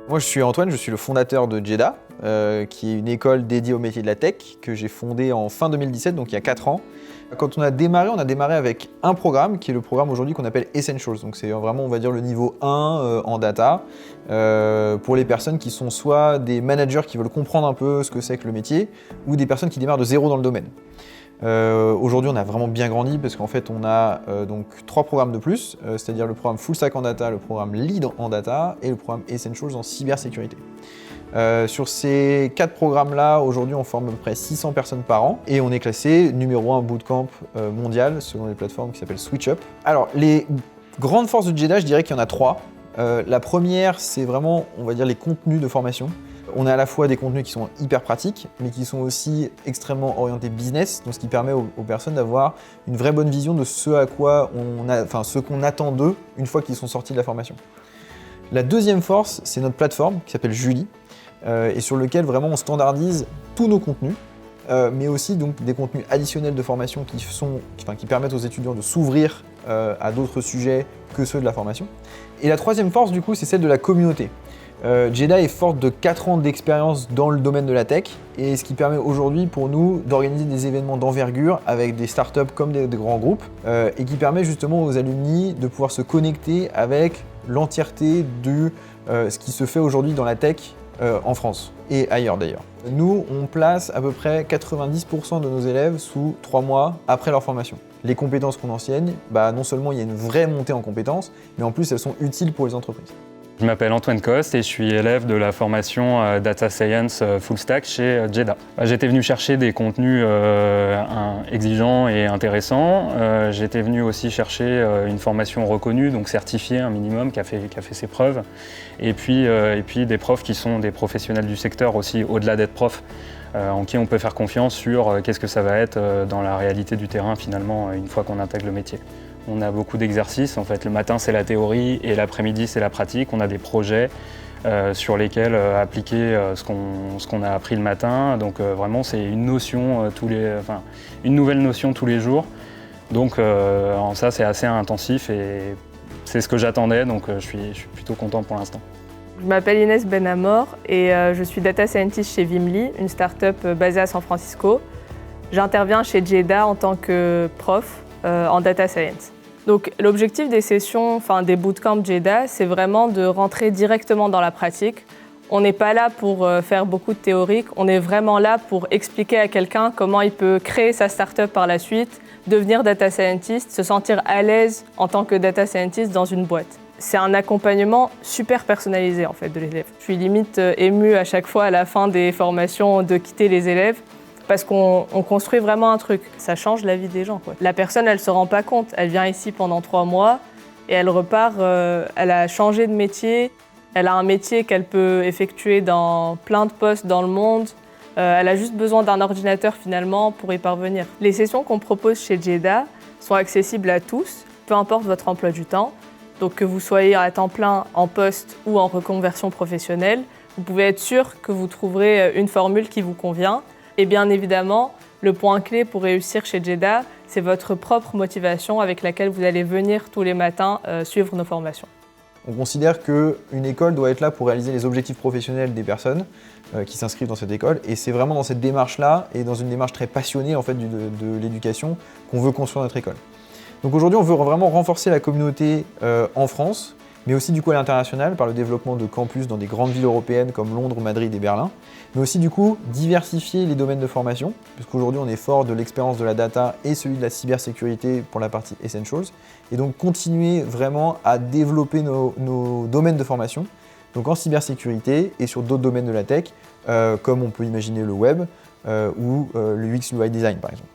Moi, je suis Antoine, je suis le fondateur de JEDA, qui est une école dédiée au métier de la tech, que j'ai fondée en fin 2017, donc il y a 4 ans. Quand on a démarré avec un programme, qui est le programme aujourd'hui qu'on appelle Essentials. Donc c'est vraiment, on va dire, le niveau 1 en data, pour les personnes qui sont soit des managers qui veulent comprendre un peu ce que c'est que le métier, ou des personnes qui démarrent de zéro dans le domaine. Aujourd'hui, on a vraiment bien grandi parce qu'en fait, on a donc 3 programmes de plus, c'est-à-dire le programme Full Stack en data, le programme Lead en data et le programme Essentials en cybersécurité. Sur ces 4 programmes-là, aujourd'hui, on forme à peu près 600 personnes par an et on est classé numéro 1 bootcamp mondial selon les plateformes qui s'appellent SwitchUp. Alors, les grandes forces de JEDA, je dirais qu'il y en a 3. La première, c'est vraiment, on va dire, les contenus de formation. On a à la fois des contenus qui sont hyper pratiques, mais qui sont aussi extrêmement orientés business, donc ce qui permet aux personnes d'avoir une vraie bonne vision de ce à quoi ce qu'on attend d'eux une fois qu'ils sont sortis de la formation. La deuxième force, c'est notre plateforme qui s'appelle Julie, et sur lequel vraiment on standardise tous nos contenus, mais aussi donc des contenus additionnels de formation qui permettent aux étudiants de s'ouvrir à d'autres sujets que ceux de la formation. Et la troisième force, du coup, c'est celle de la communauté. JEDA est forte de 4 ans d'expérience dans le domaine de la tech, et ce qui permet aujourd'hui pour nous d'organiser des événements d'envergure avec des startups comme des grands groupes, et qui permet justement aux alumni de pouvoir se connecter avec l'entièreté de ce qui se fait aujourd'hui dans la tech en France et ailleurs d'ailleurs. Nous, on place à peu près 90% de nos élèves sous 3 mois après leur formation. Les compétences qu'on enseigne, non seulement il y a une vraie montée en compétences, mais en plus elles sont utiles pour les entreprises. Je m'appelle Antoine Coste et je suis élève de la formation Data Science Full Stack chez JEDA. J'étais venu chercher des contenus exigeants et intéressants. J'étais venu aussi chercher une formation reconnue, donc certifiée un minimum, qui a fait ses preuves. Et puis des profs qui sont des professionnels du secteur aussi, au-delà d'être profs, en qui on peut faire confiance sur qu'est-ce que ça va être dans la réalité du terrain finalement, une fois qu'on intègre le métier. On a beaucoup d'exercices, en fait. Le matin, c'est la théorie et l'après-midi, c'est la pratique. On a des projets sur lesquels appliquer ce qu'on a appris le matin. Donc vraiment, c'est une notion une nouvelle notion tous les jours. Donc ça, c'est assez intensif et c'est ce que j'attendais. Donc je suis plutôt content pour l'instant. Je m'appelle Inès Benamor et je suis Data Scientist chez Vimly, une start-up basée à San Francisco. J'interviens chez JEDA en tant que prof en Data Science. Donc l'objectif des sessions, des bootcamps JEDA, c'est vraiment de rentrer directement dans la pratique. On n'est pas là pour faire beaucoup de théorique, on est vraiment là pour expliquer à quelqu'un comment il peut créer sa start-up par la suite, devenir data scientist, se sentir à l'aise en tant que data scientist dans une boîte. C'est un accompagnement super personnalisé en fait de l'élève. Je suis limite émue à chaque fois à la fin des formations de quitter les élèves. Parce qu'on construit vraiment un truc. Ça change la vie des gens, quoi. La personne, elle ne se rend pas compte. Elle vient ici pendant 3 mois et elle repart, elle a changé de métier. Elle a un métier qu'elle peut effectuer dans plein de postes dans le monde. Elle a juste besoin d'un ordinateur finalement pour y parvenir. Les sessions qu'on propose chez JEDA sont accessibles à tous, peu importe votre emploi du temps. Donc que vous soyez à temps plein en poste ou en reconversion professionnelle, vous pouvez être sûr que vous trouverez une formule qui vous convient. Et bien évidemment, le point clé pour réussir chez JEDA, c'est votre propre motivation avec laquelle vous allez venir tous les matins suivre nos formations. On considère qu'une école doit être là pour réaliser les objectifs professionnels des personnes qui s'inscrivent dans cette école. Et c'est vraiment dans cette démarche-là, et dans une démarche très passionnée en fait, de l'éducation, qu'on veut construire notre école. Donc aujourd'hui, on veut vraiment renforcer la communauté en France, mais aussi du coup à l'international par le développement de campus dans des grandes villes européennes comme Londres, Madrid et Berlin, mais aussi du coup diversifier les domaines de formation, puisqu'aujourd'hui on est fort de l'expérience de la data et celui de la cybersécurité pour la partie Essentials, et donc continuer vraiment à développer nos domaines de formation, donc en cybersécurité et sur d'autres domaines de la tech, comme on peut imaginer le web ou le UX UI design par exemple.